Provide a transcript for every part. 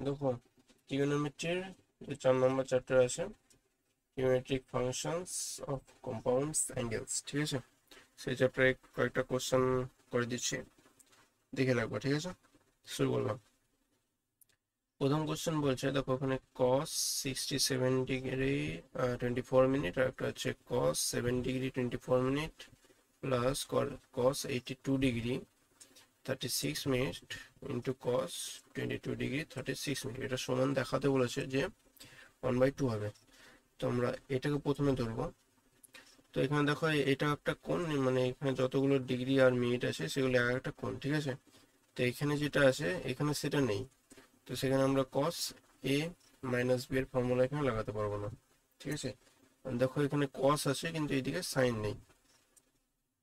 দেখো ট্রিগোনোমেট্রির যে 4 নম্বর চ্যাপ্টার আছে trigonometric functions of compounds angles, ঠিক আছে। সেই চ্যাপ্টারে কয়েকটা কোশ্চেন করে দিচ্ছি, দেখে রাখবো, ঠিক আছে। শুরু করলাম। প্রথম কোশ্চেন বলছে, দেখো ওখানে cos 67 ডিগ্রি 24 মিনিট আর একটা হচ্ছে cos 7 degree 24 minute plus cos 82 degree 36 minute into cos 22 degree 36 minute, এটা সমান দেখাতে বলেছে যে 1/2 হবে। তো আমরা এটাকে প্রথমে ধরবো। তো এখানে দেখো এটা একটা কোণ, মানে এখানে যতগুলো ডিগ্রি আর মিনিট আছে সেগুলো এক একটা কোণ, ঠিক আছে। তো এখানে যেটা আছে এখানে সেটা নেই, তো সেখানে আমরা cos a মাইনাস b এর ফর্মুলা এখানে লাগাতে পারবো না, ঠিক আছে। দেখো এখানে cos আছে কিন্তু এইদিকে সাইন নেই,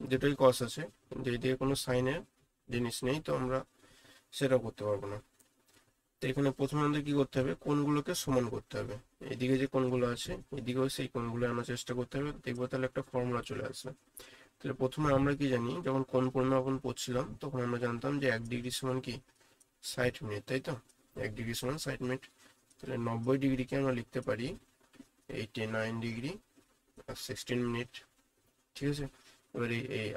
দুটোই cos আছে কিন্তু এইদিকে কোনো সাইনের জিনিস নেই, তো আমরা সেটা করতে পারবো না। তো এখানে প্রথমে আমাদের কি করতে হবে, কোণগুলোকে সমান করতে হবে। এদিকে যে কোণগুলো আছে এদিকেও সেই কোণগুলো আনার চেষ্টা করতে হবে, দেখবো তাহলে একটা ফর্মুলা চলে আসবে। তাহলে প্রথমে আমরা কি জানি, যখন কোণ পরিমাপন করছিলাম তখন আমরা জানতাম যে 1 ডিগ্রি সমান কি 60 মিনিট, তাই তো। 1 ডিগ্রি সমান 60 মিনিট। তাহলে 90 ডিগ্রিকে আমরা লিখতে পারি 89 ডিগ্রি আর 16 মিনিট, ঠিক আছে। এবার এই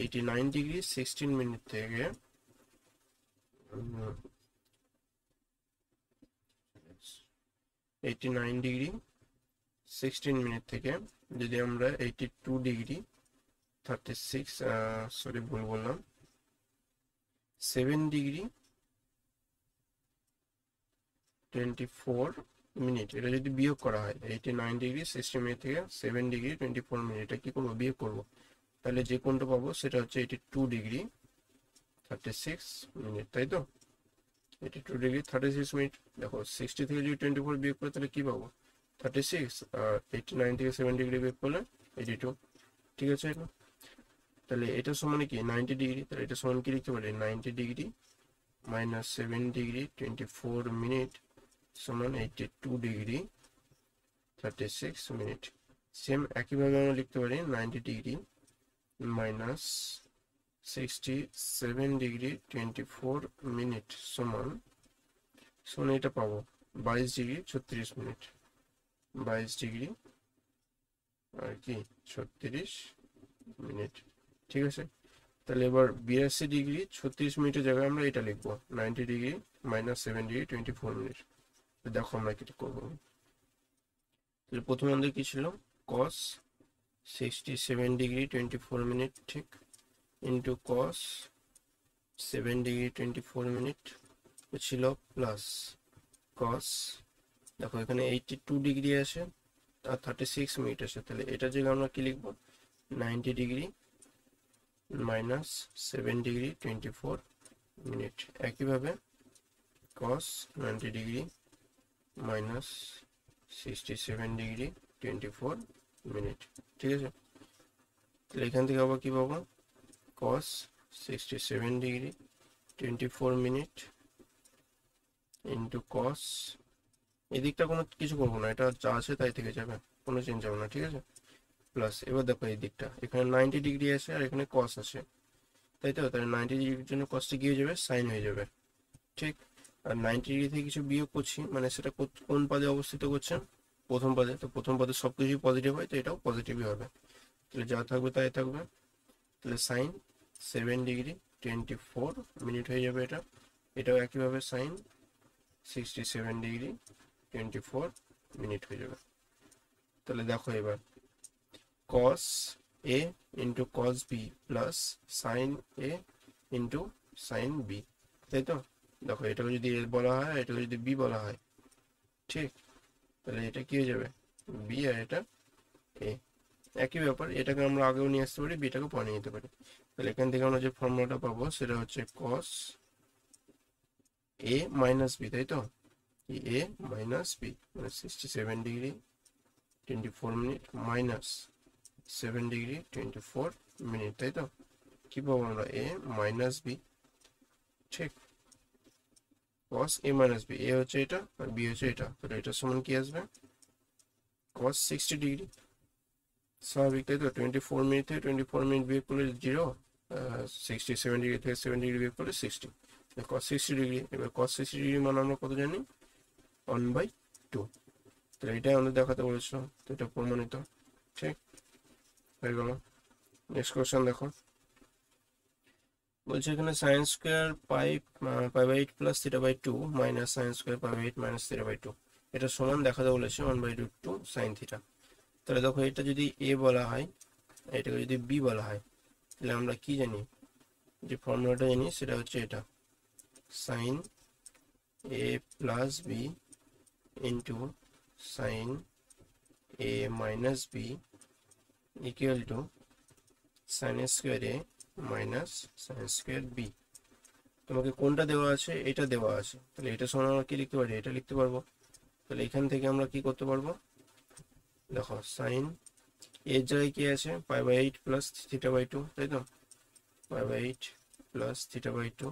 89 ডিগ্রি 16 মিনিট থেকে 89 ডিগ্রি 16 মিনিট থেকে যদি আমরা 82 ডিগ্রি 36 সরি ভুল বললাম 7 ডিগ্রি 24 মিনিট, এটা যদি বিয়োগ করা হয় 89 ডিগ্রি 60 মিনিট থেকে 7 ডিগ্রি 24 মিনিট, এটা কি করবো, বিয়োগ করবো। তাহলে যে কোণটা পাবো সেটা হচ্ছে 82 ডিগ্রি 36 মিনিট, তাই তো। 82 ডিগ্রি 36 মিনিট। দেখো 60 থেকে যদি 24 বিয়োগ করে তাহলে কি পাবো, 36, আর 89 থেকে 7 ডিগ্রি বিয়োগ করলে 82, ঠিক আছে। এটা তাহলে এটা সমান কি 90 ডিগ্রি, তাহলে এটা সমান কি লিখতে পারি, 90 ডিগ্রি মাইনাস 7 ডিগ্রি 24 মিনিট সমান 82 ডিগ্রি 36 মিনিট। সেম একইভাবে আমরা লিখতে পারি 90 ডিগ্রি মাইনাস 67 ডিগ্রি 24 মিনিট সমান এটা পাবো 22 ডিগ্রি 36 মিনিট, 22 ডিগ্রি আর কি 36 মিনিট, ঠিক আছে। তাহলে এবার 82 ডিগ্রি 36 মিনিটের জায়গায় আমরা এটা লিখবো 90 ডিগ্রি মাইনাস 7 ডিগ্রি 24 মিনিট। দেখো আমরা কি করবো। তাহলে প্রথমে আমাদের কি ছিল, cos 67 ডিগ্রি 24 মিনিট ঠিক ইন্টু cos 7 ডিগ্রি 24 মিনিট ছিল প্লাস cos, দেখো এখানে 82 ডিগ্রি আছে আর 36 মিনিট আছে, তাহলে এটার জায়গায় আমরা কি লিখবো, 90 ডিগ্রি মাইনাস 7 ডিগ্রি 24 মিনিট। একইভাবে cos 90 degree minus 67 degree 24 minute, ঠিক আছে। তাহলে এখান থেকে আবার কি পাবো, cos 67 degree 24 minute into cos, এদিকটা কোনো কিছু করবো না, এটা যা আছে তাই থেকে যাবে, কোনো চেঞ্জ হবে না, ঠিক আছে। প্লাস এবার দেখো এই দিকটা, এখানে 90 ডিগ্রি আছে আর এখানে cos আছে, তাই তো। তাহলে 90 ডিগ্রির জন্য cosটা কি হয়ে যাবে, সাইন হয়ে যাবে, ঠিক। আর 90 ডিগ্রি থেকে কিছু বিয়োগ করছি মানে সেটা কোন পদে অবস্থিত করছে, প্রথম পদে। তো প্রথম পদে সবকিছুই পজিটিভ হয়, তো এটাও পজিটিভই হবে, তাহলে যা থাকবে তাই থাকবে। তাহলে সাইন 7 ডিগ্রি 24 মিনিট হয়ে যাবে এটা। এটাও একইভাবে সাইন 67 ডিগ্রি 24 মিনিট হয়ে যাবে। তাহলে দেখো এবার cos a into cos b plus sign a into sign b, তাই তো। দেখো এটাকে যদি a বলা হয়, এটাকে যদি b বলা হয়, ঠিক। তাহলে এটা কি হয়ে যাবে, b আর এটা a, একই ব্যাপার। এটাকে আমরা আগেও নিয়ে আসতে পারি, বিটাকে পরে নিয়ে যেতে পারি। তাহলে এখান থেকে আমরা যে ফর্মুলাটা পাবো সেটা হচ্ছে cos a মাইনাস b, তাই তো। a মাইনাস b মানে 67 degree 24 minute minus 7 degree 24 minute, তাই তো। কি পাবো আমরা, a মাইনাস b, ঠিক। cos a minus b, a হচ্ছে এটা আর b হচ্ছে এটা, তাহলে এটার সমান কি আসবে, cos 60 ডিগ্রি, স্বাভাবিক, তাই তো। 24 মিনিট থেকে 24 মিনিট বিয়োগ করলে 0, 67 ডিগ্রি থেকে 7 ডিগ্রি বিয়োগ করলে 60, cos 60 ডিগ্রি। এবার cos 60 ডিগ্রি মান আমরা কত জানি, 1/2। তো এটাই আমাদের দেখাতে বলেছিল, তো এটা প্রমাণিত। ঠিক হয়ে গেল। নেক্সট কোশ্চেন দেখো, বলছে এখানে সাইন স্কোয়ার পাই/8 প্লাস থিটা/2 মাইনাস সাইন স্কোয়ার পাই/8 মাইনাস থিটা/2 এটা সমান দেখাতে বলেছে 1/√2 সাইন থিটা। তাহলে দেখো এটা যদি এ বলা হয়, এটাকে যদি বি বলা হয়, তাহলে আমরা কি জানি, যে ফর্মুলাটা জানি সেটা হচ্ছে এটা, sine A plus B into sine A minus B equal to sine square A minus sine square B. তোমাকে কোনটা দেওয়া আছে, এটা দেওয়া আছে, তাহলে এটা সমান আমরা কি লিখতে পারি, এটা লিখতে পারবো। তাহলে এখান থেকে আমরা কি করতে পারবো, দেখো সাইন এর জায়গায় কি আছে, পাই/8 প্লাস থিটা/2, তাই তো, পাই/8 প্লাস থিটা/2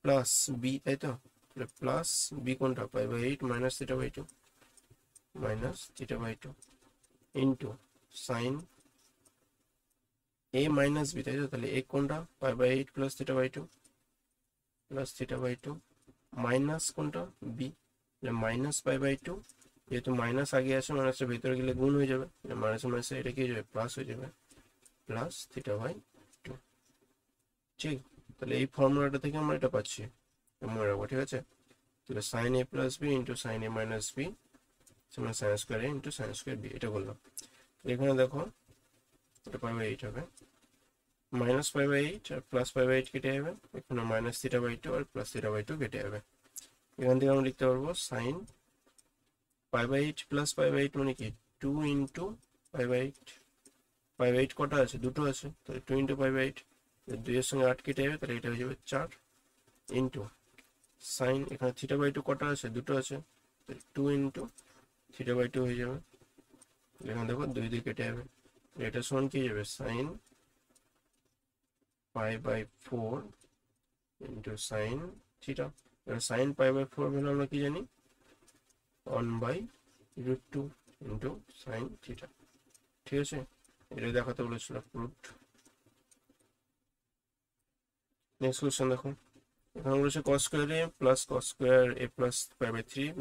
প্লাস বি, তাই তো, তাহলে প্লাস বি কোনটা, পাই/8 minus থিটা/2 minus থিটা/2 into sine A minus B, তাই তো, তাহলে এ কোনটা, পাই/8 প্লাস থিটা/2 প্লাস থিটা/2 মাইনাস কোনটা, বি, মাইনাস পাই/2, যেহেতু মাইনাস আগে আছে মাইনাসটা ভেতরে গেলে গুণ হয়ে যাবে, মাইনাসে মাইনাসে এটা কি হয়ে যাবে, প্লাস হয়ে যাবে, প্লাস থিটা/2। ঠিক, তাহলে এই ফর্মুলাটা থেকে আমরা এটা পাচ্ছি, মনে রাখবো, ঠিক আছে। তাহলে sign A plus B into sine A minus B সমান সাইন স্কোয়ার এ ইন্টু সাইন স্কোয়ার বি, এটা বললাম। এখানে দেখো এটা পাই/8 হবে, মাইনাস পাই/8 আর প্লাস পাই/8 কেটে যাবে, এখানে মাইনাস থিটা/2 আর প্লাস থিটা/2 কেটে যাবে। এখান থেকে আমরা লিখতে পারবো সাইন পাই/8 প্লাস পাই/8 মানে কি 2 ইন্টু পাই/8, পাই/8 কটা আছে, দুটো আছে, তাহলে 2 ইন্টু পাই/8, 2 এর সঙ্গে 8 কেটে যাবে, তাহলে এটা হয়ে যাবে 4 ইন্টু সাইন, এখানে থিটা/2 কটা আছে, দুটো আছে, 2 ইন্টু থিটা/2 হয়ে যাবে, এখানে দেখো 2 দিয়ে কেটে যাবে, এটা সমান কি হয়ে যাবে, সাইন পাই/4 ইন্টু সাইন থিটা। সাইন পাই/4 হলে আমরা কি জানি, 1/√2 ইন্টু সাইন থিটা। ঠিক আছে, এটা দেখাতে বলেছিল, প্রুফড। নেক্সট কোশ্চেন দেখো, এখানে বলেছে cos square A plus cos square A plus পাই/3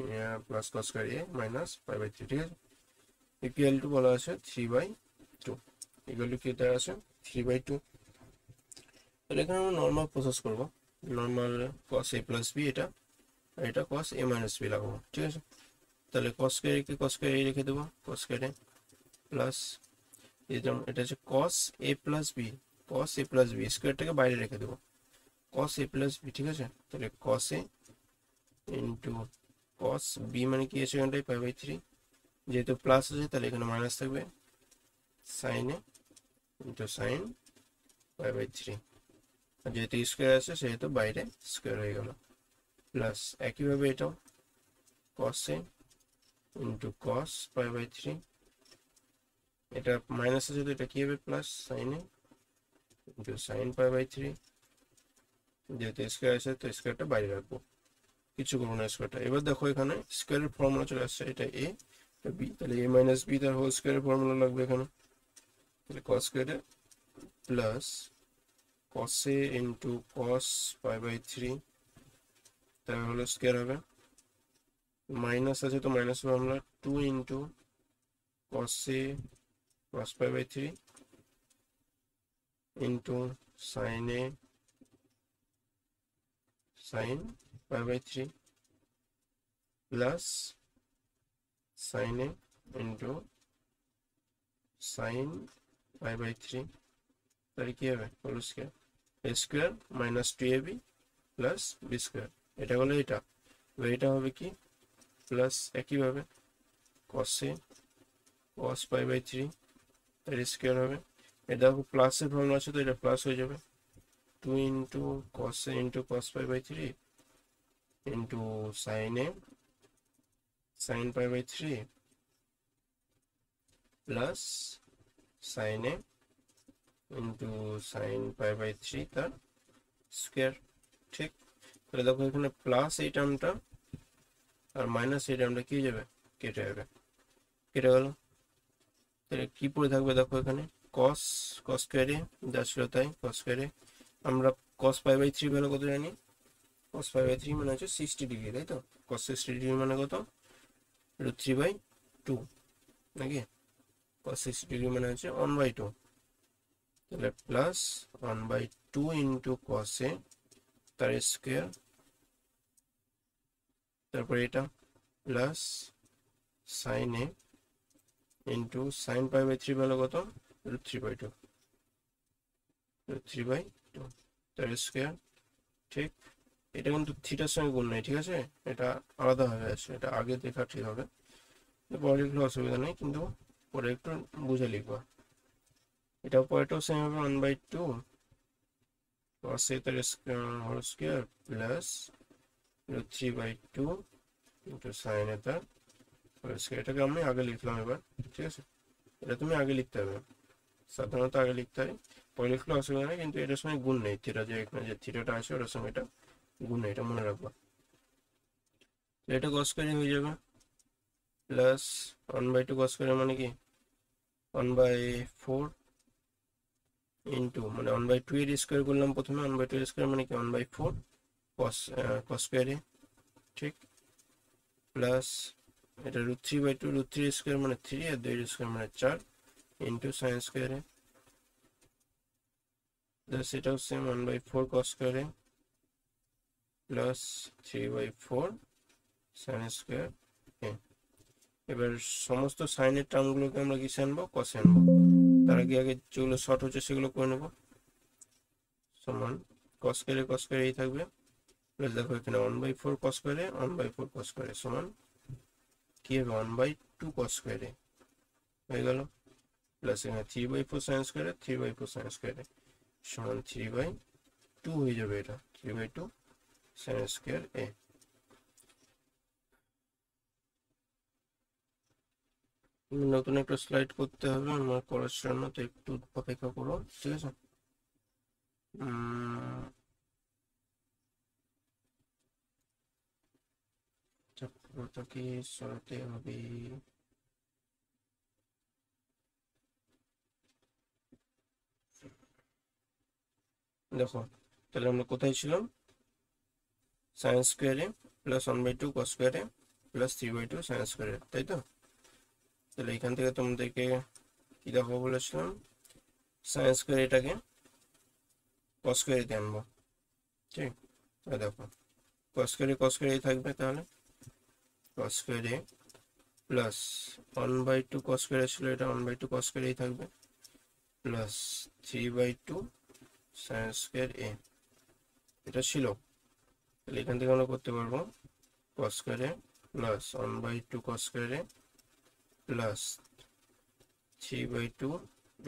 plus cos square A minus পাই/3, ঠিক আছে, ইকুয়াল টু বলা আছে 3/2, ইকুয়াল টু কি দেওয়া আছে, 3/2। তাহলে এখানে আমরা নর্মাল প্রসেস করবো, নর্মাল কস এ প্লাস বি এটা, আর এটা কস এ মাইনাস বি লাগাবো, ঠিক আছে। তাহলে কস স্কোয়ার কে কস স্কোয়ার এ রেখে দেবো, কস স্কোয়ার এ প্লাস এটা হচ্ছে কস এ প্লাস বি, কস এ প্লাস বি স্কোয়ারটাকে বাইরে রেখে দেবো, কস এ প্লাস বি, ঠিক আছে। তাহলে কস এ ইন্টু কস বি মানে কি আছে এখানটায় পাই/3, যেহেতু প্লাস আছে তাহলে এখানে মাইনাস থাকবে, সাইন এ ইন্টু সাইন পাই/3, যেহেতু স্কোয়ার আছে সেহেতু বাইরে স্কোয়ার হয়ে গেল, প্লাস একইভাবে এটাও কস এ ইন্টু কস পাই/3, এটা মাইনাস আছে তো এটা কি হবে, plus sine A into sine পাই/3, যেহেতু স্কোয়ার আছে তো স্কোয়ারটা বাইরে রাখবো, কিছু করবো না স্কোয়ারটা। এবার দেখো এখানে স্কোয়ারের ফর্মুলা চলে আসছে, এটা এ এটা বি, তাহলে এ মাইনাস বি তার হোল স্কোয়ারের ফর্মুলা লাগবে এখানে, তাহলে কস স্কোয়ারে প্লাস কস এ ইন্টু কস পাই/3 তার হলো স্কোয়ার হবে, মাইনাস আছে তো মাইনাস হবে আমরা 2 ইন্টু কস এ কস পাই/3 ইন্টু সাইন এ সাইন পাই/3 plus sine A into sine পাই/3, তাহলে কি হবে, whole square, A square minus 2ab plus B square, এটা হলো এটা, এটা হবে কি প্লাস একইভাবে কস এ কস পাই/3 তার স্কোয়ার হবে, এটা প্লাসের ফর্মুলা আছে তো এটা প্লাস হয়ে যাবে, 2 ইন্টু কস এ ইন্টু কস পাই/3 ইন্টু সাইন এ সাইন পাই/3 plus sine A into sine পাই/3 তার স্কোয়ার। ঠিক, তাহলে দেখো এখানে প্লাস এই টার্মটা আর মাইনাস এই টার্মটা কি হয়ে যাবে, কেটে যাবে, কেটে গেল। তাহলে কি পড়ে থাকবে দেখো এখানে, কস কস স্কোয়ারে যা ছিল তাই, কস স্কোয়ারে আমরা কস পাই/3 ভ্যালু কত জানি, cos 5/3 মানে হচ্ছে 60 ডিগ্রি, তাই তো? cos 60 ডিগ্রি মানে কত? √3/2 নাকি? cos 60 ডিগ্রি মানে হচ্ছে 1/2, তাহলে প্লাস 1/2 ইন্টু cos এ তার স্কোয়ার, তারপরে এটা প্লাস sin এ ইন্টু sin π/3 ভালো কত? √3/2, √3/2 তার স্কোয়ার। ঠিক, এটা কিন্তু থিটার সঙ্গে গুণ নেই, ঠিক আছে? এটা আলাদাভাবে আছে, এটা আগে দেখা ঠিক হবে, পরে লিখলে অসুবিধা নেই, কিন্তু পরে একটু বুঝে লিখবা। এটাও পরেটাও সেম হবে 1/2 cos a তার whole square plus √3/2 into sin a তার হোল স্কোয়ার। এটাকে আমি আগে লিখলাম এবার, ঠিক আছে? এটা তুমি আগে লিখতে হবে, সাধারণত আগে লিখতে হয়, পরে লিখলে অসুবিধা নেই, কিন্তু এটার সঙ্গে গুণ নেই, থিটা যে এখানে যে থিটাটা আছে ওটার সঙ্গে এটা গুণ নেই, এটা মনে রাখবা। এটা cos স্কোয়ার হয়ে যাবে প্লাস 1/2 cos স্কোয়ার মানে কি 1/4 ইন্টু মানে 1/2 এর স্কোয়ার করলাম প্রথমে, 1/2 এর স্কোয়ার মানে কি 1/4 cos স্কোয়ারে, ঠিক, প্লাস এটা √3/2, √3 স্কোয়ার মানে 3 আর 2 এর স্কোয়ার মানে 4 ইন্টু sin স্কোয়ারে, প্লাস এটাও সেম 1/4 cos স্কোয়ারে প্লাস 3/4 sin স্কোয়ার। এবার সমস্ত সাইনের টার্মগুলোকে আমরা কিসে আনবো? কসে আনবো। তার আগে যেগুলো শর্ট হচ্ছে সেগুলো করে নেবো। সমান cos স্কোয়ারে এই থাকবে, প্লাস দেখো এখানে 1/4 cos স্কোয়ারে 1/4 cos স্কোয়ারে সমান কি হবে? 1/2 cos স্কোয়ারে হয়ে গেল, প্লাস এখানে 3/4 sin স্কোয়ারে 3/4 sin স্কোয়ারে সমান 3/2 হয়ে যাবে, এটা 3/2 sin স্কোয়ার এ। নতুন একটা স্লাইড করতে হবে আমার করার জন্য, তো একটু অপেক্ষা করো, ঠিক আছে? চক্রটাকে সরাতে হবে। দেখো তাহলে আমরা কোথায় ছিলাম? sin স্কোয়ারে প্লাস 1/2 cos স্কোয়ারে প্লাস 3/2 sin স্কোয়ারে, তাই তো? তাহলে এখান থেকে তোমাদেরকে কি দেখাবো বলেছিলাম? sin স্কোয়ার এটাকে cos স্কোয়ারে আনবো, ঠিক? দেখো cos স্কোয়ারে থাকবে, তাহলে cos স্কোয়ারে প্লাস 1/2 cos স্কোয়ারে ছিল, এটা 1/2 cos স্কোয়ারেই থাকবে প্লাস 3/2 sin স্কোয়ার এ, এটা ছিল। তাহলে এখান থেকে আমরা করতে পারবো cos স্কোয়ারে প্লাস 1/2 cos স্কোয়ারে প্লাস 3/2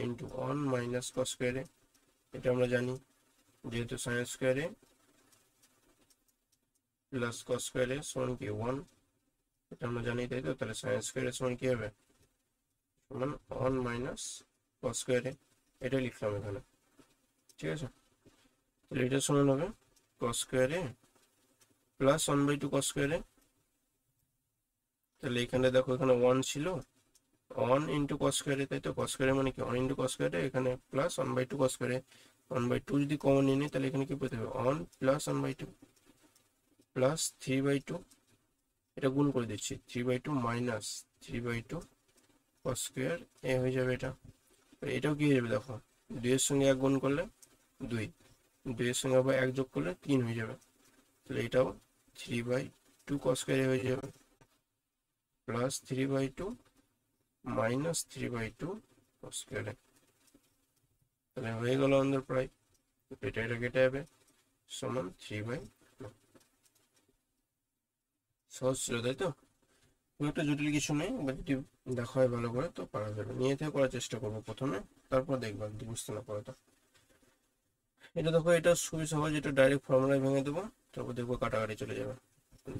ইন্টু 1 মাইনাস cos স্কোয়ারে, এটা আমরা জানি যেহেতু sin স্কোয়ারে প্লাস cos স্কোয়ারে সমান কি 1, এটা আমরা জানি, তাই তো? তাহলে sin স্কোয়ারে সমান কি হবে? সমান 1 মাইনাস cos স্কোয়ারে, এটাই লিখলাম এখানে, ঠিক আছে? তাহলে এটা সমান হবে cos স্কোয়ারে প্লাস 1/2 cos স্কোয়ারে, তাহলে এখানে দেখো এখানে 1 ছিল, 1 ইন্টু cos স্কোয়ারে, তাই তো? cos স্কোয়ারে মানে কি 1 ইন্টু cos স্কোয়ারে, এখানে প্লাস 1/2 cos স্কোয়ারে, 1/2 যদি কমন নিয়ে নিই তাহলে এখানে কি পেতে হবে? 1 প্লাস 1/2 প্লাস 3/2, এটা গুণ করে দিচ্ছি, 3/2 মাইনাস 3/2 cos স্কোয়ার এ হয়ে যাবে এটা। এটাও কি হয়ে যাবে? দেখো 2 এর সঙ্গে 1 গুণ করলে 2, 2 এর সঙ্গে আবার 1 যোগ করলে 3 হয়ে যাবে, তাহলে এটাও 3/2 cos স্কোয়ার হয়ে যাবে প্লাস 3/2 মাইনাস 3/2 cos স্কোয়ার, তাহলে হয়ে গেল আমাদের প্রায়, এটা কেটে যাবে সমান 3/2। সহজ ছিল, তাই তো? খুব একটা জটিল কিছু নেই, বা যদি দেখা হয় ভালো করে তো পারা যাবে। নিয়ে থেকে করার চেষ্টা করবো প্রথমে, তারপর দেখবা যদি বুঝতে না পারো তো। এটা দেখো এটা খুবই সহজ, এটা ডাইরেক্ট ফর্মুলায় ভেঙে দেবো, তারপর দেখবো কাটাকাটি চলে যাবে।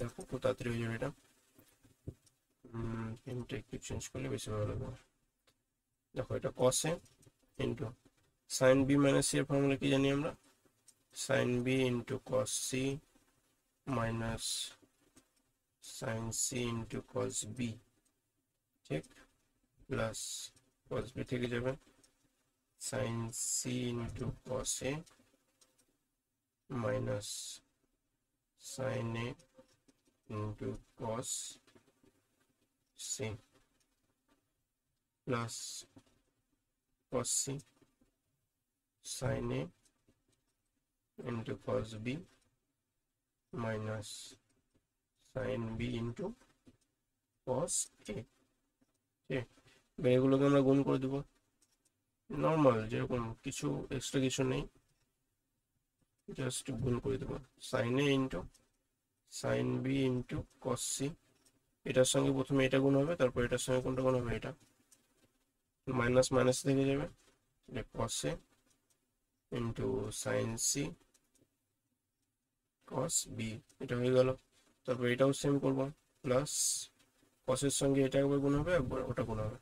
দেখো খুব তাড়াতাড়ি হয়ে যাবে এটা। পেনটা একটু চেঞ্জ করলে বেশি ভালো লাগবে। দেখো এটা cos a into sin b minus c এর ফর্মুলা কি জানি আমরা? sin b into cos c minus sin c into cos b, ঠিক, প্লাস cos b থেকে যাবে sin c into cos a minus sin a into cos c plus cos c sin a into cos b minus sin b into cos a। এগুলোকে আমরা গুণ করে দেবো normal, যেরকম কিছু এক্সট্রা কিছু নেই, জাস্ট গুণ করে দেবো sin a into sin b into cos c। এটার সঙ্গে প্রথমে এটা গুণ হবে, তারপর এটার সঙ্গে কোনটা গুণ হবে, এটা মাইনাস মাইনাস থেকে যাবে, cos a into sin c cos b, এটা হয়ে গেল। তারপর এটাও সেম করবো, প্লাস cos এর সঙ্গে এটা একবার গুণ হবে, একবার ওটা গুণ হবে,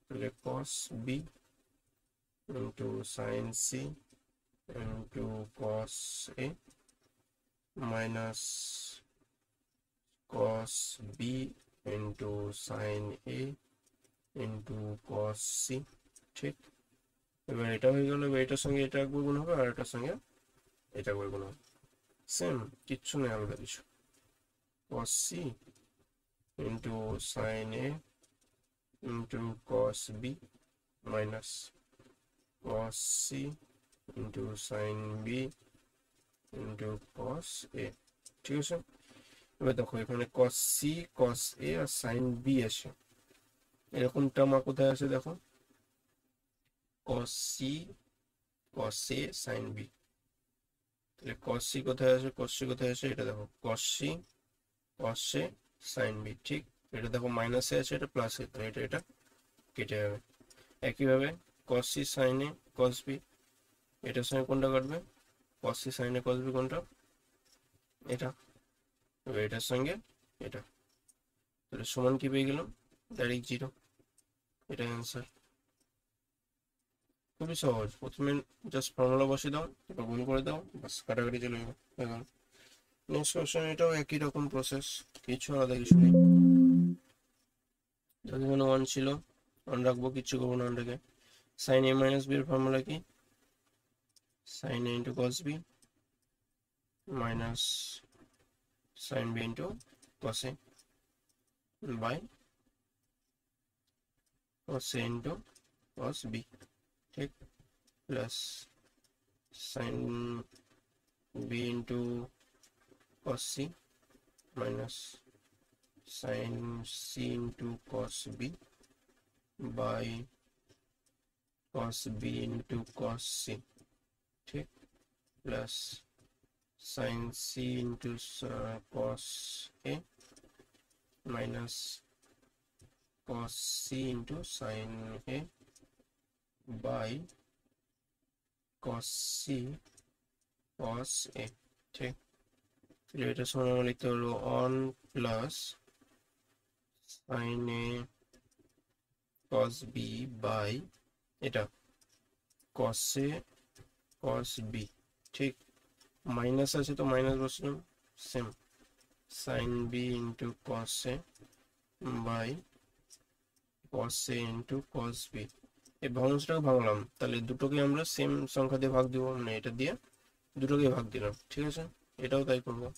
তাহলে cos b into sin c into cos a minus cos b into sin a into cos c। ঠিক, এবার এটা হয়ে গেল। এবার এটার সঙ্গে এটা একবার গুণ হবে, আর এটার সঙ্গে এটা একবার গুণ হবে, সেম, কিচ্ছু নেই আলাদা কিছু। cos c into sin a into cos b minus cos c into sin b into cos a। ঠিক আছে, এবার দেখো এখানে cos c cos a R sin b আছে, এরকম টার্ম কোথায় আছে দেখো, cos c cos a sin b। তাহলে cos c কোথায় আছে, cos c কোথায় আছে, এটা দেখো cos c cos a sin b। ঠিক, এটা দেখো মাইনাসে আছে, এটা প্লাসে, তাহলে এটা এটা কেটে যাবে। একইভাবে cos c sin a cos b, এটার সঙ্গে কোনটা কাটবে, cos c sin a cos b কোনটা, এটা, এবার এটার সঙ্গে এটা, তাহলে সমান কি পেয়ে গেলাম, ডাইরেক্ট 0। এটা অ্যান্সার, খুবই সহজ। প্রথমে জাস্ট ফর্মুলা বসিয়ে দাও, এবার গুণ করে দাও, বাস কাটাকাটি চলে যাবে, হয়ে গেল। নেক্সট কোশ্চেন, এটাও একই রকম প্রসেস, কিছু আলাদা কিছু নেই। যদি এখানে 1 ছিল, 1 রাখবো, কিচ্ছু করবো না ওটাকে। sin a মাইনাস b এর ফর্মুলা কি, sin a into cos b minus sin b into cos a by cos a into cos b। ঠিক, plus sin b into cos c minus sin c into cos b by cos b into cos c। ঠিক, plus sin c into cos a minus cos c into sin a by cos c cos a। ঠিক, তাহলে এটা সমান আমরা লিখতে পারবো 1 plus sin a cos b by এটা cos a cos b। ঠিক, মাইনাস আছে তো মাইনাস বসলাম, same sin b into cos a by cos a into cos b। এই ভগ্নাংশটাকে ভাঙলাম, তাহলে দুটোকে আমরা সেম সংখ্যা দিয়ে ভাগ দিব, মানে এটা দিয়ে দুটোকে ভাগ দিলাম। ঠিক আছে, এটাও তাই করবো,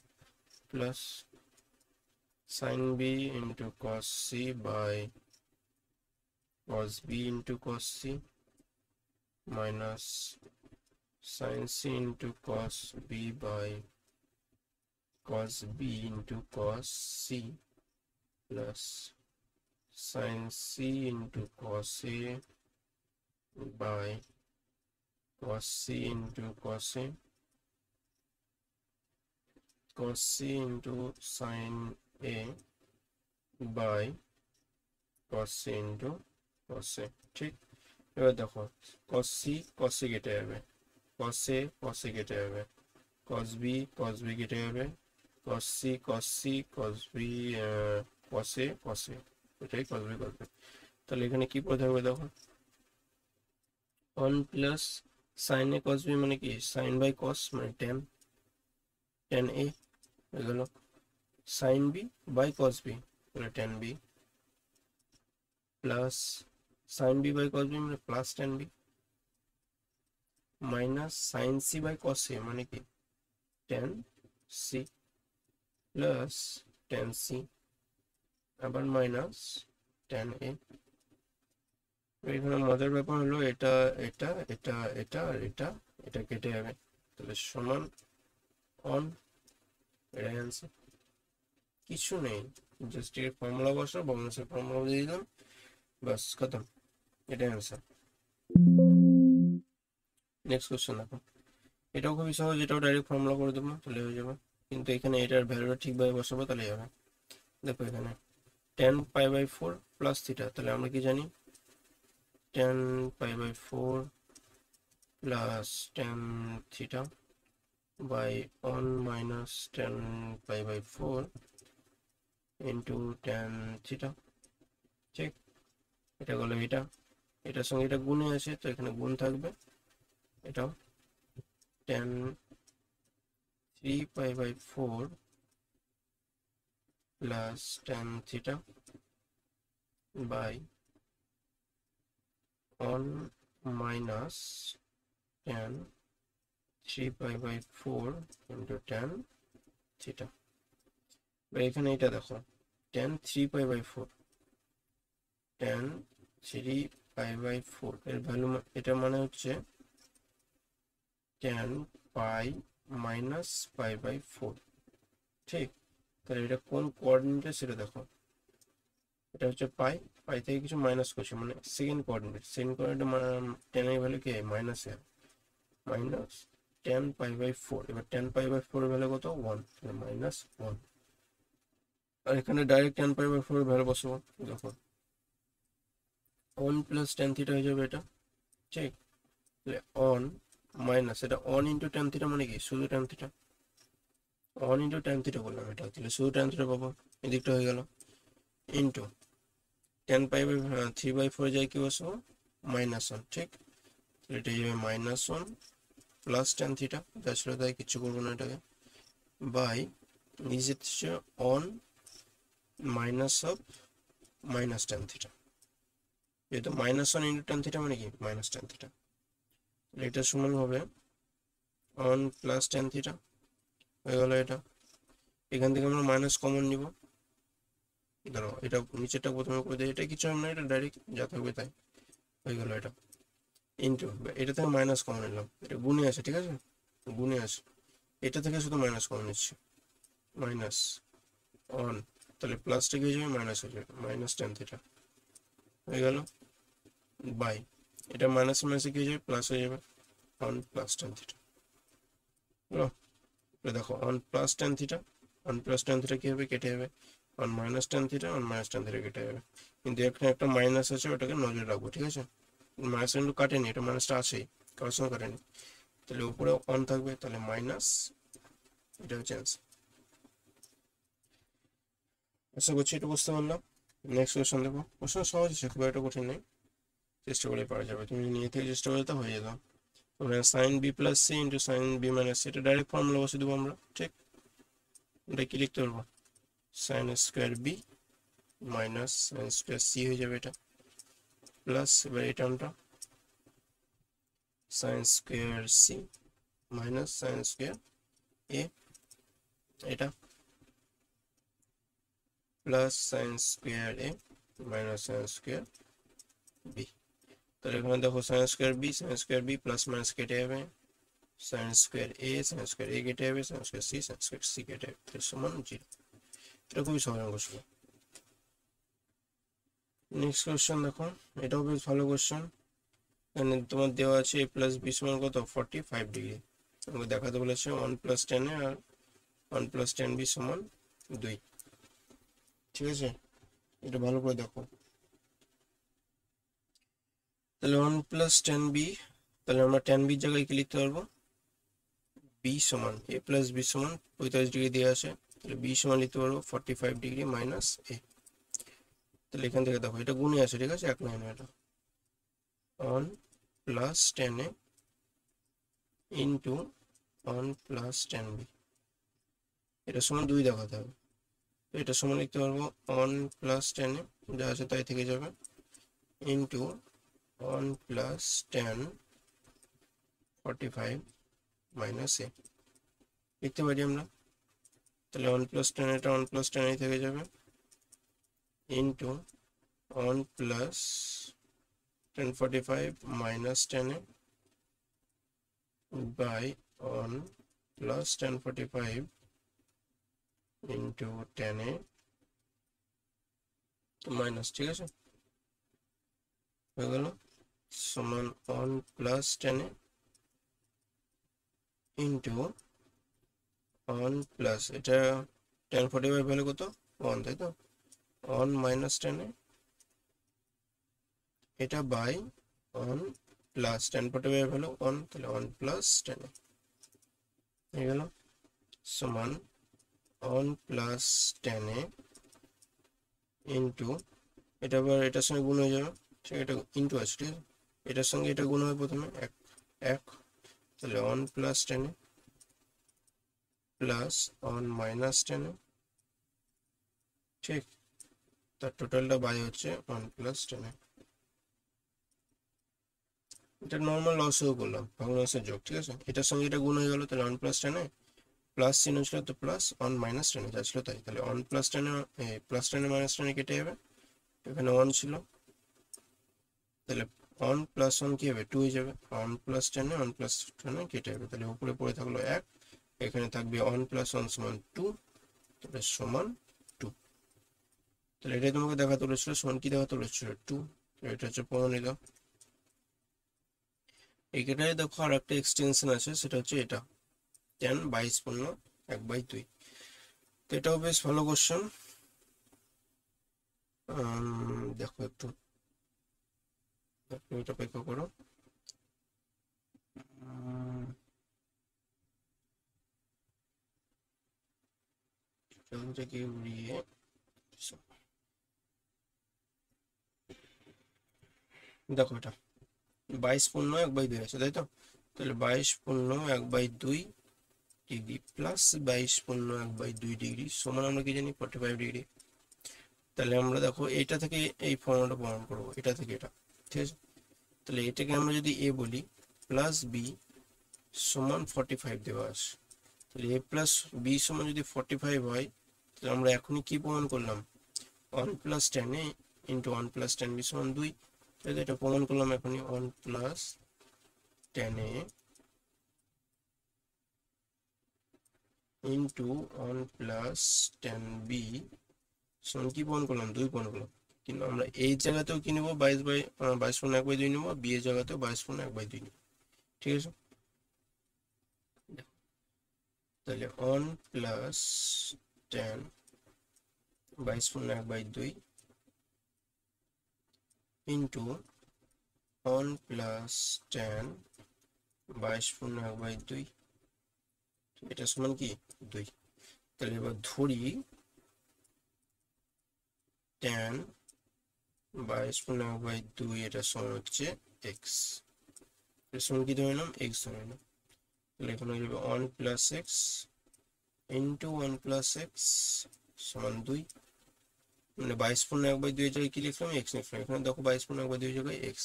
plus sin b into cos c by cos b into cos c minus sin c into cos b by cos b into cos c plus sin c into cos a by cos c into cos a cos c into sin a by cos c into cos a। ঠিক, এবার দেখো cos c cos c কেটে যাবে, cos a cos a কেটে যাবে, cos b কেটে যাবে, cos c cos b cos a cos a, এটাই cos b cos b। তাহলে এখানে কি পড়ে থাকবে দেখো, 1 plus sin a cos b মানে কি, sin বাই cos মানে tan a হয়ে গেল, sin b by cos b মানে tan b plus sin b by cos b মানে plus tan b minus sin c by cos a মানে কি tan c। Plus tan C আবার minus tan A. এখানে মজার ব্যাপার হলো এটা এটা এটা এটা আর এটা এটা কেটে যাবে, তাহলে সমান অন। এটা অ্যান্সার, কিছু নেই, জাস্ট এর ফর্মুলা বসা, বংশের ফর্মুলা দিয়ে দিলাম, বাস খতম, এটা অ্যান্সার। নেক্সট কোশ্চেন দেখো, এটাও খুবই সহজ, এটাও ডাইরেক্ট ফর্মুলা করে দেবো তাহলে হয়ে যাবে, কিন্তু এখানে এটার ভ্যালুটা ঠিকভাবে বসাবো তাহলে হবে। দেখো এখানে tan pi by four plus theta, তাহলে আমরা কি জানি tan pi by four plus tan theta by one minus tan pi by four into tan theta. ঠিক, এটা হলো এটা, এটার সঙ্গে এটা গুণে আছে তো এখানে গুণ থাকবে, এটাও tan three pi by four plus tan theta by one minus tan three pi by four into tan theta. এখানে এটা দেখো tan three pi by four, tan three pi by four এর ভ্যালু, এটা মানে হচ্ছে tan pi minus pi by four. ঠিক, তাহলে এটা কোন কোঅর্ডিনেটে সেটা দেখো, এটা হচ্ছে পাই, পাই থেকে কিছু মাইনাস করছে মানে second coordinate, second coordinate tan এর ভ্যালু কি minus A, minus tan pi by four, এবার টেন পাই বাই ফোর এর ভ্যালু কত ওয়ান, মাইনাস ওয়ান। আর এখানে direct tan pi by four এর ভ্যালু বসাবো, দেখো ওয়ান প্লাস টেন থিটা হয়ে যাবে এটা। ঠিক, তাহলে অন মাইনাস এটা অন ইন্টু টেন থিটা মানে কি শুধু tan theta, on into tan theta বললাম এটা, তাহলে শুধু টেন থিটা পাবো, এদিকটা হয়ে গেল into tan pi by three by four যায় কি বসবো মাইনাস ওয়ান। ঠিক, এটা যাবে minus one plus tan theta, যা ছিল তাই কিছু করবো না এটাকে, বাই নিচে হচ্ছে on minus of minus tan theta, যেহেতু minus one into tan theta মানে কি মাইনাস টেন থিটা, এটা সমান হবে অন প্লাস টেন থিটা হয়ে গেল এটা। এখান থেকে আমরা মাইনাস কমন নিব, ধরো এটা নিচেরটা প্রথমে করে দিই, এটা কিছু হবে না, এটা ডাইরেক্ট যা থাকবে তাই হয়ে গেল এটা, ইন্টু এটা থেকে মাইনাস কমন নিলাম, এটা গুণে আছে, ঠিক আছে গুণে আছে, এটা থেকে শুধু মাইনাস কমন নিচ্ছি, মাইনাস অন, তাহলে প্লাসটা কি হয়ে যাবে মাইনাস হয়ে যাবে, মাইনাস টেন থিটা হয়ে গেল বাই এটা মাইনাস মাইনাসে কি হয়ে যাবে প্লাস হয়ে যাবে অন প্লাস টেন থিটা। দেখো on plus tan theta, on plus tan theta কি হবে কেটে যাবে, on minus tan theta, on minus tan theta কেটে যাবে, কিন্তু এখানে একটা মাইনাস আছে ওটাকে নজরে রাখবো, ঠিক আছে মাইনাস কিন্তু কাটেনি, এটা মাইনাসটা আছেই, কারোর সঙ্গে কাটেনি, তাহলে উপরে অন থাকবে, তাহলে মাইনাস, এটা হচ্ছে অ্যান্সার। আশা করছি এটা বুঝতে পারলাম। নেক্সট কোয়েশ্চন দেখো, কোয়েশ্চন সহজ আছে, খুব একটা কঠিন নেই, চেষ্টা করে পারা যাবে, তুমি নিয়ে থেকে চেষ্টা করলে তো হয়ে যেত। Sine B plus C into sine B minus C, এটা ডাইরেক্ট ফর্মুলা বসে দেবো আমরা। ঠিক, এটা কি লিখতে পারবো sine square B minus sine square C হয়ে যাবে এটা, প্লাস এবার এই টার্মটা sine square C minus sine square A, এটা plus sine square A minus sine square B. তাহলে এখানে দেখো sine square B plus minus কেটে যাবে, সাইন স্কোয়ার এ কেটে যাবে, সাইন স্কোয়ার সি কেটে যাবে, সমান জিরো। এটা খুবই সহজ অঙ্ক। নেক্সট কোয়েশ্চেন দেখো, এটাও বেশ ভালো কোয়েশ্চেন, এখানে তোমার দেওয়া আছে এ প্লাস বি সমান কত 45 ডিগ্রি, তোমাকে দেখাতে বলেছে ওয়ান প্লাস টেন এ আর ওয়ান প্লাস টেন বি সমান 2। ঠিক আছে, এটা ভালো করে দেখো, তাহলে ওয়ান প্লাস টেন বি, তাহলে আমরা টেন বির জায়গায় কি লিখতে পারবো বি সমান এ প্লাস বি সমান 45 ডিগ্রি দিয়ে আছে, তাহলে বি সমান লিখতে পারবো 45 ডিগ্রি মাইনাস এ। তাহলে এখান থেকে দেখো এটা গুণে আছে, ঠিক আছে এক লাইনে, এটা one plus tan A into one plus tan B, এটা সমান 2 দেখাতে হবে, তো এটা সমান লিখতে পারবো ওয়ান প্লাস টেন এ যা আছে তাই থেকে যাবে into one plus tan 45 minus A লিখতে পারি আমরা। তাহলে 1 প্লাস 10 এটা 1 প্লাস 10 এই থেকে যাবে into 1 plus 1045 minus 10 by 1 plus 1045 into 10 minus, ঠিক আছে, হয়ে গেল সমান 1 প্লাস 10 ইন্টু 1 প্লাস এটা 1045 ভ্যালু কত 1, তাই তো 1 মাইনাস 10 এটা বাই 1 প্লাস 1045 ভ্যালু 1, তাহলে 1 প্লাস 10 হয়ে গেল সমান 1 প্লাস 10 ইন্টু এটা আবার এটার সঙ্গে গুণ হয়ে যাবে, ঠিক, এটা ইন্টু আছে, ঠিক আছে, এটার সঙ্গে এটা গুণ হয় প্রথমে 1, তাহলে 1 প্লাস 10 প্লাস 1 মাইনাস 10, ঠিক, তার টোটালটা বাই হচ্ছে 1 প্লাস 10। এটা নর্মাল লসও করলাম, ভগ্নাংশের যোগ, ঠিক আছে, এটার সঙ্গে এটা গুণ হয়ে গেল, তাহলে 1 প্লাস 10 প্লাস চিহ্ন ছিল তো প্লাস 1 মাইনাস 10 যা ছিল তাই, তাহলে 1 প্লাস 10 প্লাস 10 মাইনাস 10 কেটে যাবে, এখানে 1 ছিল, তাহলে 1 প্লাস 1 কি হবে 2 হয়ে যাবে, 1 প্লাস 10 1 প্লাস 10 কেটে যাবে, তাহলে উপরে পড়ে থাকলো 1, এখানে থাকবে 1 প্লাস 1 সমান 2, তাহলে সমান 2। তাহলে এটাই তোমাকে দেখাতে বলেছিল, সমান কি দেখাতে বলেছিল 2, এটা হচ্ছে প্রমাণিত। এখানে দেখো আর একটা এক্সটেনশন আছে, সেটা হচ্ছে এটা 10 22 পূর্ণ 1/2, তো এটাও বেশ ভালো কোশ্চেন। দেখো একটু এটা অপেক্ষা করো, থেকে উড়িয়ে দেখো এটা 22 পূর্ণ 1/2 আছে, তাই তো, তাহলে 22 পূর্ণ 1/2 ডিগ্রি প্লাস 22 পূর্ণ 1/2 ডিগ্রি সমান আমরা কি জানি 45 ডিগ্রি। তাহলে আমরা দেখো এটা থেকে এই ফর্মুলাটা প্রমাণ করবো, এটা থেকে এটা, ঠিক আছে, তাহলে এটাকে আমরা যদি এ বলি প্লাস বি সমান 45 দেওয়া আছে, তাহলে এ প্লাস বি সমান যদি 45 হয়, তাহলে আমরা এখনই কি প্রমাণ করলাম 1 প্লাস 10 ইন্টু 1 প্লাস 10 বি সমান 2, তাহলে এটা প্রমাণ করলাম এখনই 1 প্লাস 10 ইন্টু 1 প্লাস 10 বি সমান কি প্রমাণ করলাম 2 প্রমাণ করলাম, কিন্তু আমরা এই জায়গাতেও কি নেবো 22 পূর্ণ 1/2 নেবো, বি এর জায়গাতেও 22 পূর্ণ 1/2 নেবো, ঠিক আছে, তাহলে 1 প্লাস 10 22 পূর্ণ 1/2 ইন্টু 1 প্লাস 10 22 পূর্ণ 1/2, এটা সমান কি 2। তাহলে এবার ধরি 10 22 পূর্ণ 1/2 এটা সমান হচ্ছে x, এর সমান কি ধরে নিলাম x ধরে নিলাম, তাহলে এখানে হয়ে যাবে 1 plus x into 1 plus x সমান 2, মানে 22 পূর্ণ 1/2 জায়গায় কি লিখলাম x লিখলাম, এখানে দেখো 22 পূর্ণ 1/2 জায়গায় x,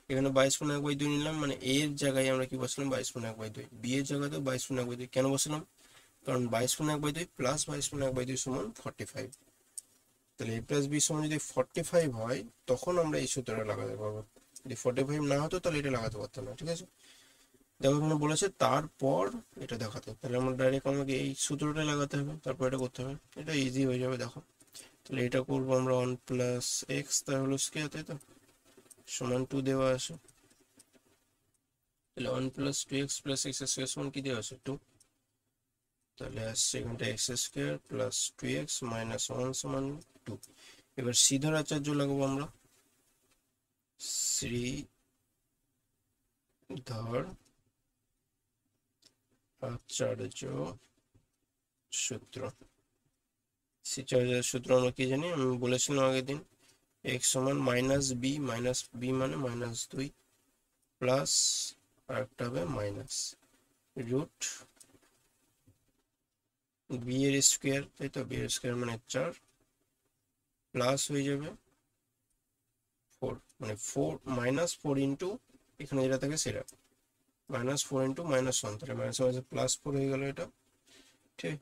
এখানে 22 পূর্ণ 1/2 নিলাম, মানে a এর জায়গায় আমরা কি বসালাম 22 পূর্ণ 1/2, b এর জায়গাতেও 22 পূর্ণ 1/2 কেন বসালাম, কারণ 22 পূর্ণ 1/2 প্লাস 22 পূর্ণ 1/2 সমান 45, তাহলে a প্লাস b সমান যদি 45 হয় তখন আমরা এই সূত্রটা লাগাতে পারবো, যদি 45 না হতো তাহলে এটা লাগাতে পারতাম না, ঠিক আছে, দেখো এখানে বলেছে তারপর এটা দেখাতে, তাহলে আমরা ডাইরেক্ট আমাকে এই সূত্রটা লাগাতে হবে, তারপর এটা করতে হবে, এটা ইজি হয়ে যাবে। দেখো তাহলে এটা করবো আমরা 1 প্লাস এক্স তার হলো স্কয়ার, তাই তো, সমান 2 দেওয়া আছে, তাহলে 1 plus 2x plus x square সমান কি দেওয়া আছে 2, তাহলে আসছে এখানটা x square plus 2x minus 1 সমান 2। এবার শ্রীধর আচার্য লাগাবো আমরা, শ্রীধর আচার্য সূত্র, সূত্র আমরা কি জানি, আমি বলেছিলাম আগের দিন x সমান মাইনাস বি মানে মাইনাস 2 প্লাস আর একটা হবে মাইনাস রুট বি এর স্কোয়ার, তাই তো, বি এর স্কোয়ার মানে 4 প্লাস হয়ে যাবে 4, মানে 4 মাইনাস 4 ইন্টু এখানে যেটা থাকে সেটা মাইনাস 4 ইন্টু মাইনাস 1, তাহলে মাইনাস মাইনাস প্লাস 4 হয়ে গেল এটা, ঠিক,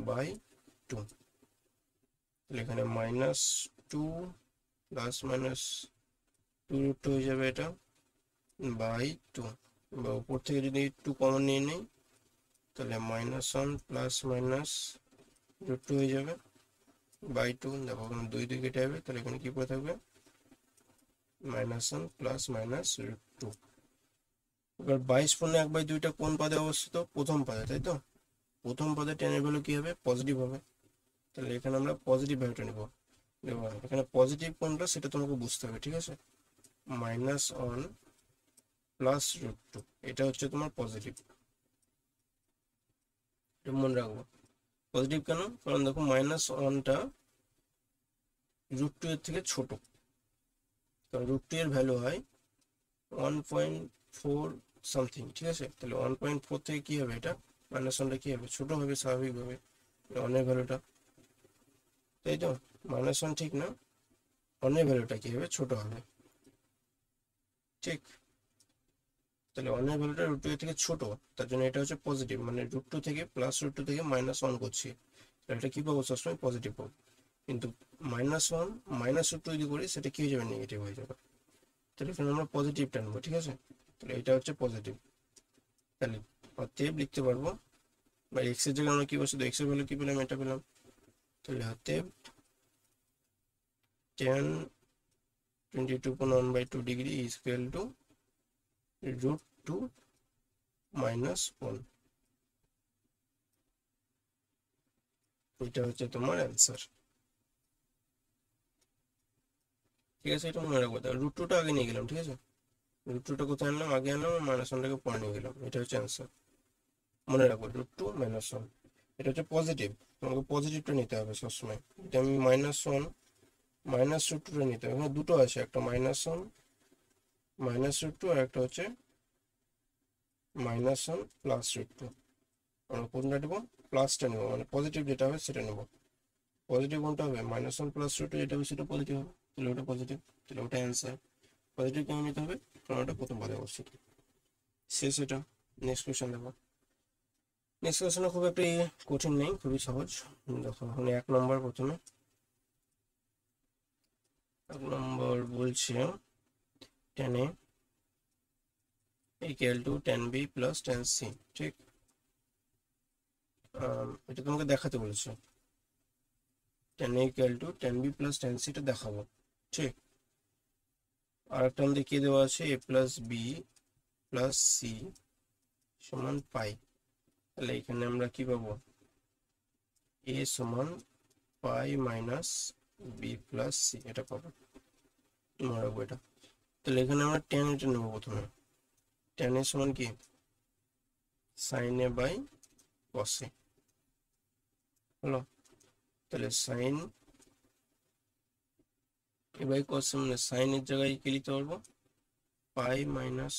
বাই টু, তাহলে এখানে -2 প্লাস মাইনাস 2 রুট 2 হয়ে যাবে এটা বাই 2, বা উপর থেকে যদি 2 কমন নিয়ে নেই তাহলে -1 প্লাস মাইনাস রুট 2 হয়ে যাবে বাই 2। দেখো এখানে 2 2 কেটে যাবে, তাহলে এখানে কি পড়ে থাকবে -1 প্লাস মাইনাস রুট 2। এবার 22/1/2টা কোন পদে অবস্থিত? প্রথম পদে, তাই তো? প্রথম পদে tan এর ভ্যালু কি হবে? পজিটিভ হবে। তাহলে এখানে আমরা পজিটিভ ভ্যালুটা নেব। এখানে পজিটিভ কোনটা সেটা তোমাকে বুঝতে হবে, ঠিক আছে? -1 প্লাস রুট 2, এটা হচ্ছে তোমার পজিটিভ, এটা মনে রাখবো। পজিটিভ কেন? কারণ দেখো -1টা রুট 2 এর থেকে ছোট, কারণ রুট 2 এর ভ্যালু হয় 1.4 সামথিং, ঠিক আছে? তাহলে 1.4 থেকে কি হবে, এটা -1টা কি হবে? ছোট হবে স্বাভাবিকভাবে, 1 এর ভ্যালুটা, তাই তো? -1 ঠিক না, 1 এর ভ্যালুটা কি হবে? ছোট হবে, ঠিক? তাহলে 1 এর ভ্যালুটা রুট 2 এর থেকে ছোট, তার জন্য এটা হচ্ছে পজিটিভ, মানে রুট 2 থেকে প্লাস রুট 2 থেকে -1 করছি, তাহলে এটা কি পাবো? সবসময় পজিটিভ পাবো। কিন্তু -1 মাইনাস রুট 2 যদি করি সেটা কি হয়ে যাবে? নেগেটিভ হয়ে যাবে। তাহলে এখানে আমরা পজিটিভটা নেবো, ঠিক আছে? তাহলে এটা হচ্ছে পজিটিভ। তাহলে অতএব লিখতে পারবো, বা এক্স এর জায়গায় আমরা কি বসে, এক্স এর ভ্যালু কি পেলাম? এটা পেলাম। তাহলে অতএব tan 22.1/2 degree is equal to root 2 -1। এটা হচ্ছে তোমার অ্যান্সার, ঠিক আছে? এটা মনে রাখবো। তাহলে রুট 2টা আগে নিয়ে গেলাম, ঠিক আছে? রুট 2টা কোথায় আনলাম? আগে আনলাম, -1টাকে পরে নিয়ে গেলাম, এটা হচ্ছে অ্যান্সার। মনে রাখবো রুট 2 -1, এটা হচ্ছে পজিটিভ, তোমাকে পজিটিভটা নিতে হবে সবসময়। এটা আমি -1 মাইনাস রুট 2টা নিতে হবে। এখানে দুটো আছে, একটা -1 মাইনাস রুট 2 আর একটা হচ্ছে -1 প্লাস রুট 2। আমরা কোনটা নেবো? প্লাসটা নেবো, মানে পজিটিভ যেটা হবে সেটা নেবো। পজিটিভ কোনটা হবে? -1 প্লাস রুট 2 যেটা হবে সেটা পজিটিভ হবে, তাহলে ওটা পজিটিভ, তাহলে ওটা অ্যান্সার। পজিটিভ কেন নিতে হবে? কারণ ওটা প্রথম পদে অবস্থিত। শেষ এটা। নেক্সট কোয়েশ্চেন দেখো। নেক্সট কোয়েশ্চেন খুব একটা কঠিন নেই, খুবই সহজ। দেখো এখানে 1 নম্বর, প্রথমে 1 নম্বর বলছে tan A equal to tan B plus tan C, ঠিক? এটা তোমাকে দেখাতে বলেছে, tan A equal to tan B plus tan C, এটা দেখাবো, ঠিক? আর একটা আমাদের কি দেওয়া আছে? A plus B plus C সমান পাই। তাহলে এখানে আমরা কি পাবো? A সমান পাই মাইনাস B প্লাস C, এটা পাবো, মনে রাখবো এটা। তাহলে এখানে আমরা tan এটা নেবো প্রথমে। tan A সমান কি? sin A by cos A, হলো? তাহলে sin A by cos A মানে sin এর জায়গায় কি লিখতে পারবো? Pi minus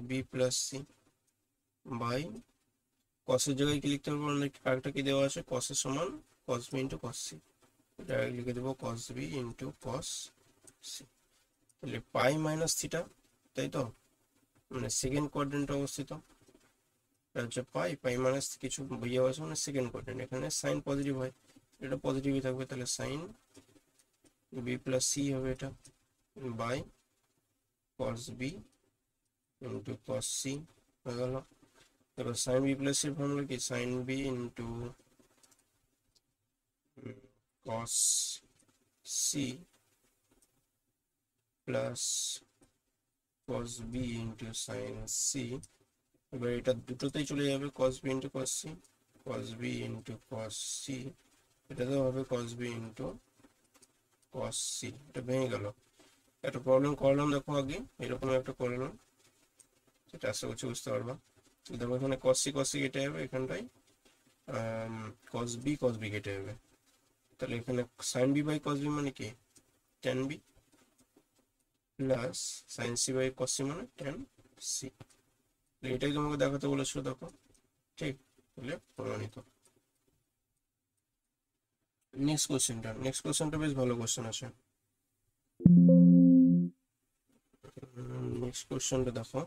B plus C by cos এর জায়গায় কি লিখতে পারবো? আরেকটা কি দেওয়া আছে? cos এর সমান cos B into cos C, এটা লিখে দেবো cos B into cos C। তাহলে পাই মাইনাস থিটা, তাই তো? মানে সেকেন্ড কোয়াড্রেন্টে অবস্থিত, এটা হচ্ছে পাই, পাই মাইনাস কিছু ইয়ে আছে মানে সেকেন্ড কোয়াড্রেন্ট। এখানে সাইন পজিটিভ হয়, এটা পজিটিভই থাকবে, তাহলে সাইন B প্লাস C হবে এটা by cos B into cos C হয়ে গেল। এবার সাইন B প্লাস C এর ফর্মুলা কি? Sine B into cos C plus cos B into sine C। এবার এটা দুটোতেই চলে যাবে, cos B into cos C, cos B into cos C, এটাতেও হবে cos B into cos C, এটা ভেঙে গেল। একটা প্রবলেম করলাম, দেখো আগে এরকম একটা করলাম, সেটা আশা করছি বুঝতে পারবা। দেখো এখানে cos C কেটে যাবে, এখানটায় cos B কেটে যাবে। তাহলে এখানে sin B by cos B মানে কি? tan B plus sin C by cos C মানে tan C। এটাই তোমাকে দেখাতে বলেছিল, দেখো, ঠিক? তাহলে প্রমাণিত। নেক্সট কোশ্চেনটা বেশ ভালো কোশ্চেন আছে। নেক্সট কোশ্চেনটা দেখো।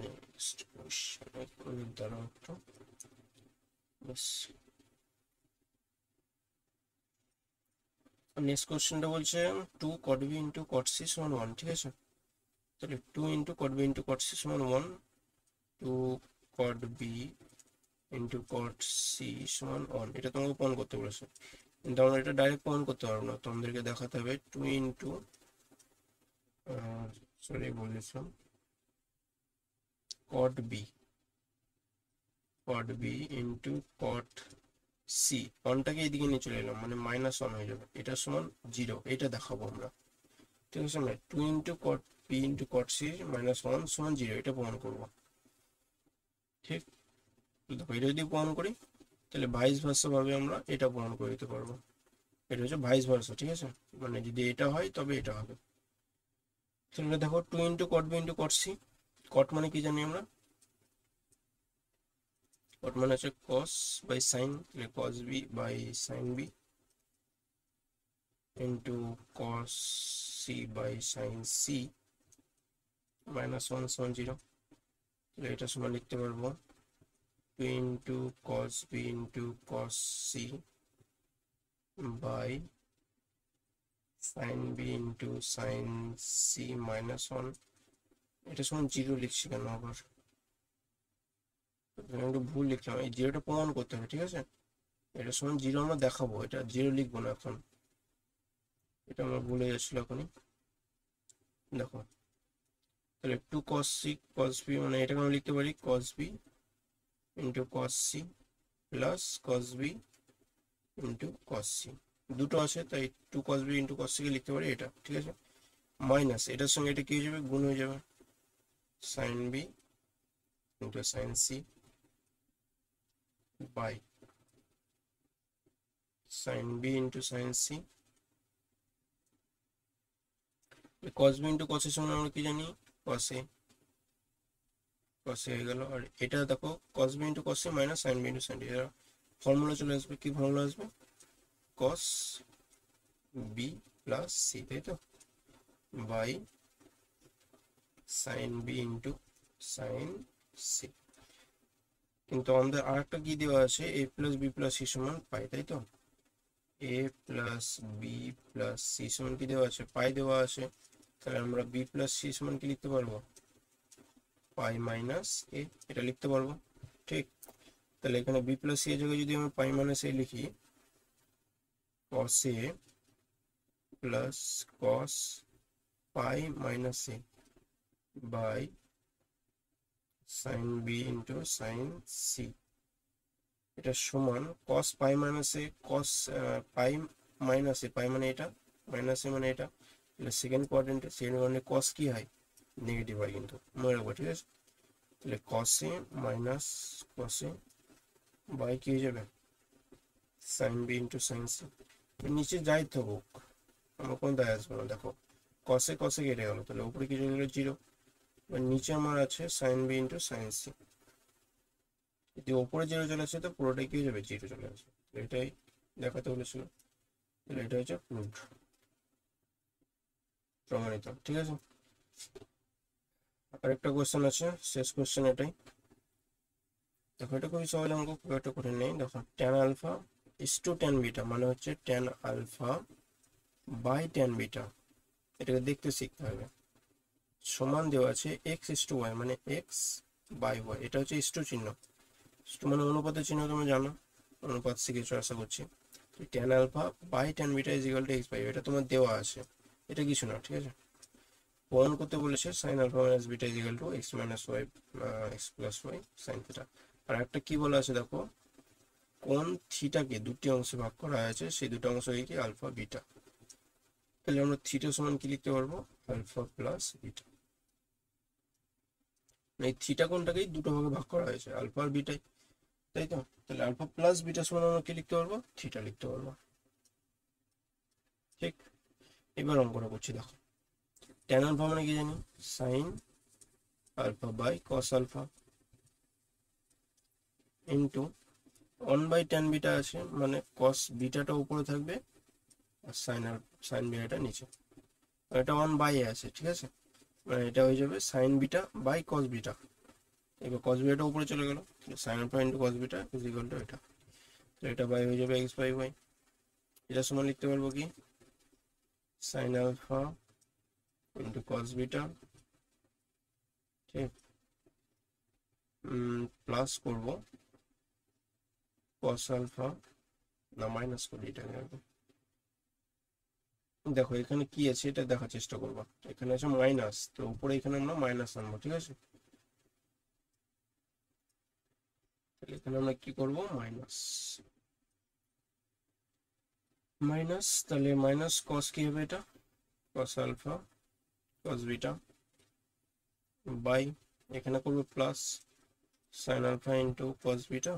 নেক্সট কোশ্চেন দাঁড়াও একটু, বাস। নেক্সট কোশ্চেনটা বলছে 2 cot b into cot c সমান 1, ঠিক আছে? তাহলে 2 into cot b into cot c সমান 1, 2 cot b into cot c সমান 1, এটা তোমাকে প্রমাণ করতে বলেছে, কিন্তু আমরা এটা ডাইরেক্ট প্রমাণ করতে পারবো না, তোমাদেরকে দেখাতে হবে 2 ইন্টু সরি বলেছিলাম cot b into cot c, 1টাকে এইদিকে নিয়ে চলে এলাম, মানে -1 হয়ে যাবে, এটা সমান 0, এটা দেখাবো আমরা, ঠিক আছে? আমরা 2 into cot b into cot c -1 সমান 0, এটা প্রমাণ করবো, ঠিক? দেখো এটা যদি প্রমাণ করি তাহলে ভাইস ভার্সা ভাবে আমরা এটা প্রমাণ করে দিতে পারবো, এটা হচ্ছে ভাইস ভার্সা, ঠিক আছে? মানে যদি এটা হয় তবে এটা হবে। তাহলে দেখো 2 into cot b into cot c, cot মানে কি জানি আমরা? cot মানে হচ্ছে cos বাই sin, তাহলে cos b by sin b into cos c by sin c -1 সমান 0, তাহলে এটা সমান লিখতে পারবো 2 into cos b into cos c by sin b into sin c -1, এটা সমান 0 লিখছি কেন আবার? একটু ভুল লিখলাম, এই 0টা প্রমাণ করতে হবে, ঠিক আছে? এটা সমান 0 আমরা দেখাবো, এটা 0 লিখবো না এখন, এটা আমরা ভুলে যাচ্ছিল এখনই। দেখো তাহলে 2 cos c cos b, মানে এটাকে আমরা লিখতে পারি cos b into cos c plus cos b into cos c, দুটো আছে তাই 2 cos b into cos c কে লিখতে পারি এটা, ঠিক আছে? মাইনাস এটার সঙ্গে এটা কি হয়ে যাবে, গুণ হয়ে যাবে, sin b into sin c by sin b into sin c, cos b into cos a সমান আমরা কি জানি, cos a হয়ে গেল। আর এটা দেখো cos b into cos a minus sin b into sin d, এর ফর্মুলা চলে আসবে, কি ফর্মুলা আসবে, cos b প্লাস c, তাই তো, by sin b into sin c। কিন্তু আমাদের আর একটা কি দেওয়া আছে, a plus b plus c সমান পাই, তাই তো, a plus b plus c সমান কি দেওয়া আছে, পাই দেওয়া আছে, তাহলে আমরা b প্লাস c সমান কি লিখতে পারবো, পাই মাইনাস a, এটা লিখতে পারবো, ঠিক? তাহলে এখানে b প্লাস c এর জায়গায় যদি আমরা পাই মাইনাস a লিখি, cos a plus cos pi minus a by sin b into sin c, এটা সমান cos pi minus a, cos pi minus a, pi মানে এটা মাইনাস a মানে এটা, তাহলে সেকেন্ড কোয়াড্রেন্টে cos কি হয়, নেগেটিভ হয়, কিন্তু মনে রাখবো, ঠিক আছে? তাহলে cos a minus cos a by কি হয়ে যাবে, sin b into sin c, নিচে যাই থাকুক আমার কোনো দায় আসবে না, দেখো cos a কেটে গেল, তাহলে উপরে কি চলে গেলো 0, নিচে আমার আছে sin b into sin c, যদি ওপরে 0 চলে আসে তো পুরোটাই কি হয়ে যাবে, 0 চলে আসবে, এটাই দেখাতে বলেছিল, তাহলে এটা হচ্ছে প্রুভড, প্রমাণিত, ঠিক আছে? আরেকটা কোশ্চেন আছে, শেষ কোশ্চেন এটাই, দেখো এটা খুবই সহজ অঙ্ক, খুব একটা কঠিন নেই। দেখো tan alpha is to tan beta মানে হচ্ছে tan alpha by tan beta, এটাকে দেখতে শিখতে হবে, সমান দেওয়া আছে x ইস টু y মানে x বাই y, এটা হচ্ছে ইস টু চিহ্ন, মানে অনুপাতের চিহ্ন তোমরা জানো, অনুপাত শিখেছো আশা করছি। tan alpha by tan beta is equal to x by y, এটা তোমার দেওয়া আছে, এটা কিছু না, ঠিক আছে? প্রমাণ করতে বলেছে sin alpha minus beta is equal to x minus y x plus y sin theta. আর একটা কি বলা আছে দেখো, কোন থিটাকে দুটি অংশে ভাগ করা হয়েছে, সেই দুটো অংশ কি আলফা বিটা, তাহলে আমরা থিটা সমান কি লিখতে পারবো, আলফা প্লাস বিটা, এই থিটা কোনটাকেই দুটো ভাগে ভাগ করা হয়েছে, আলফা আর বিটাই, তাই তো? তাহলে আলফা প্লাস বিটা সমান আমরা কি লিখতে পারবো, থিটা লিখতে পারবো, ঠিক? এবার অঙ্কটা করছি, দেখো tan আলফা মানে কি জানি, sin alpha by cos alpha into 1 by tan beta আছে, মানে cos বিটাটা উপরে থাকবে আর sin বিটাটা নিচে, এটা 1 বাই আছে, ঠিক আছে? মানে এটা হয়ে যাবে sin beta by cos beta, এবার cos বিটা উপরে চলে গেল, sin alpha into cos beta is equal to এটা, তো এটা বাই হয়ে যাবে এক্স বাই ওয়াই। এটা সমান লিখতে পারবো কি sin alpha into cos beta, ঠিক, প্লাস করব cos আলফা, না মাইনাস করি এটাকে আগে। দেখো এখানে কি আছে এটা দেখার চেষ্টা করবো, এখানে আছে মাইনাস, তো উপরে এখানে আমরা মাইনাস আনবো, ঠিক আছে। তাহলে এখানে আমরা কি করব, মাইনাস মাইনাস, তাহলে মাইনাস কস কি হবে, এটা cos alpha cos beta by এখানে করবো plus sine alpha into cos beta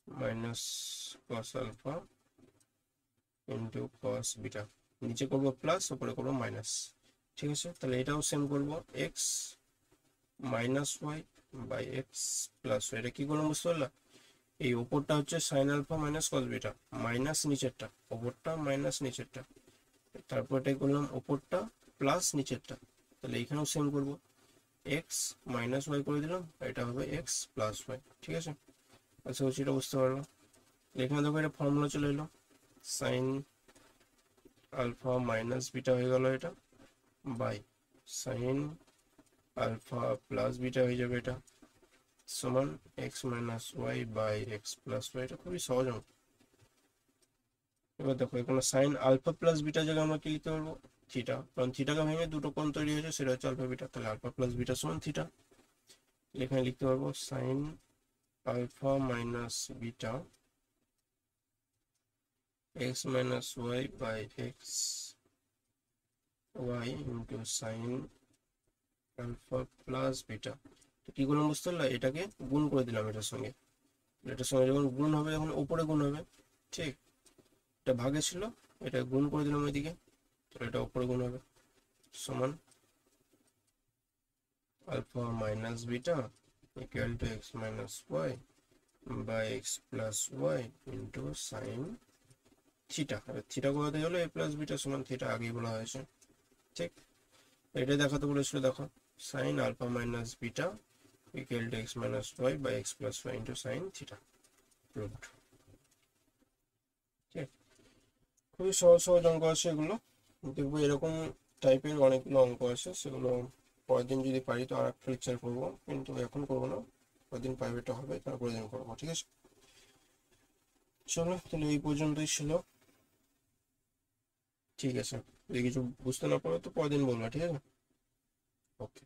minus cos alpha into cos beta, নিচে করবো প্লাস উপরে করবো মাইনাস, ঠিক আছে। তাহলে এটাও সেম করবো x minus y by x plus y. এটা কি করলাম বুঝতে পারলাম, এই ওপরটা হচ্ছে sine alpha minus cos beta, minus নিচেরটা, ওপরটা মাইনাস নিচেরটা, তারপর এটাই করলাম ওপরটা প্লাস নিচেরটা, তাহলে এখানেও সেম করবো এক্স মাইনাস ওয়াই করে দিলাম, এটা হবে এক্স প্লাস ওয়াই, ঠিক আছে। আচ্ছা হচ্ছে এটা বুঝতে পারবো। এখানে দেখো এটা ফর্মুলা চলে এলো, সাইন আলফা মাইনাস বিটা হয়ে গেল এটা, by sine alpha plus beta হয়ে যাবে এটা, সমান x minus y by x plus y. এটা খুবই সহজ অঙ্ক। এবার দেখো এখানে সাইন আলফা প্লাস বিটা জায়গায় আমরা কি লিখতে পারবো, থিটা, কারণ থিটাকে ভেঙে দুটো কোণ তৈরি হয়েছে, সেটা হচ্ছে আলফা বিটা, তাহলে আলফা প্লাস বিটা সমান থিটা। এখানে লিখতে পারবো sine alpha minus beta x minus y by x y into sine alpha plus beta. কি করলাম বুঝতে পারলাম, এটাকে গুণ করে দিলাম এটার সঙ্গে, এটার সঙ্গে যখন গুণ হবে যখন উপরে গুণ হবে, ঠিক, এটা ভাগে ছিল, এটা গুণ করে দিলাম ওইদিকে, তো এটা উপরে গুণ হবে, সমান alpha minus beta equal to x minus y by x plus y into sine theta. Theta কোথাতে হলো, এ প্লাস বিটা সমান থিটা, আগেই বলা হয়েছে, ঠিক। এটাই দেখাতে বলেছিল, দেখো sine alpha minus beta equal to x minus y by x plus y into sine theta, proved. ঠিক, খুবই সহজ সহজ অঙ্ক আছে এগুলো, দেখবো এরকম টাইপের অনেকগুলো অঙ্ক আছে, সেগুলো পরের দিন যদি পারি তো আর একটা লেকচার করবো, কিন্তু এখন করবো না, পরের দিন প্রাইভেটটা হবে তারপরে দিন করবো, ঠিক আছে। চলো তাহলে এই পর্যন্তই ছিল, ঠিক আছে। যদি কিছু বুঝতে না পারো তো পরের দিন বলবো, ঠিক আছে, ওকে।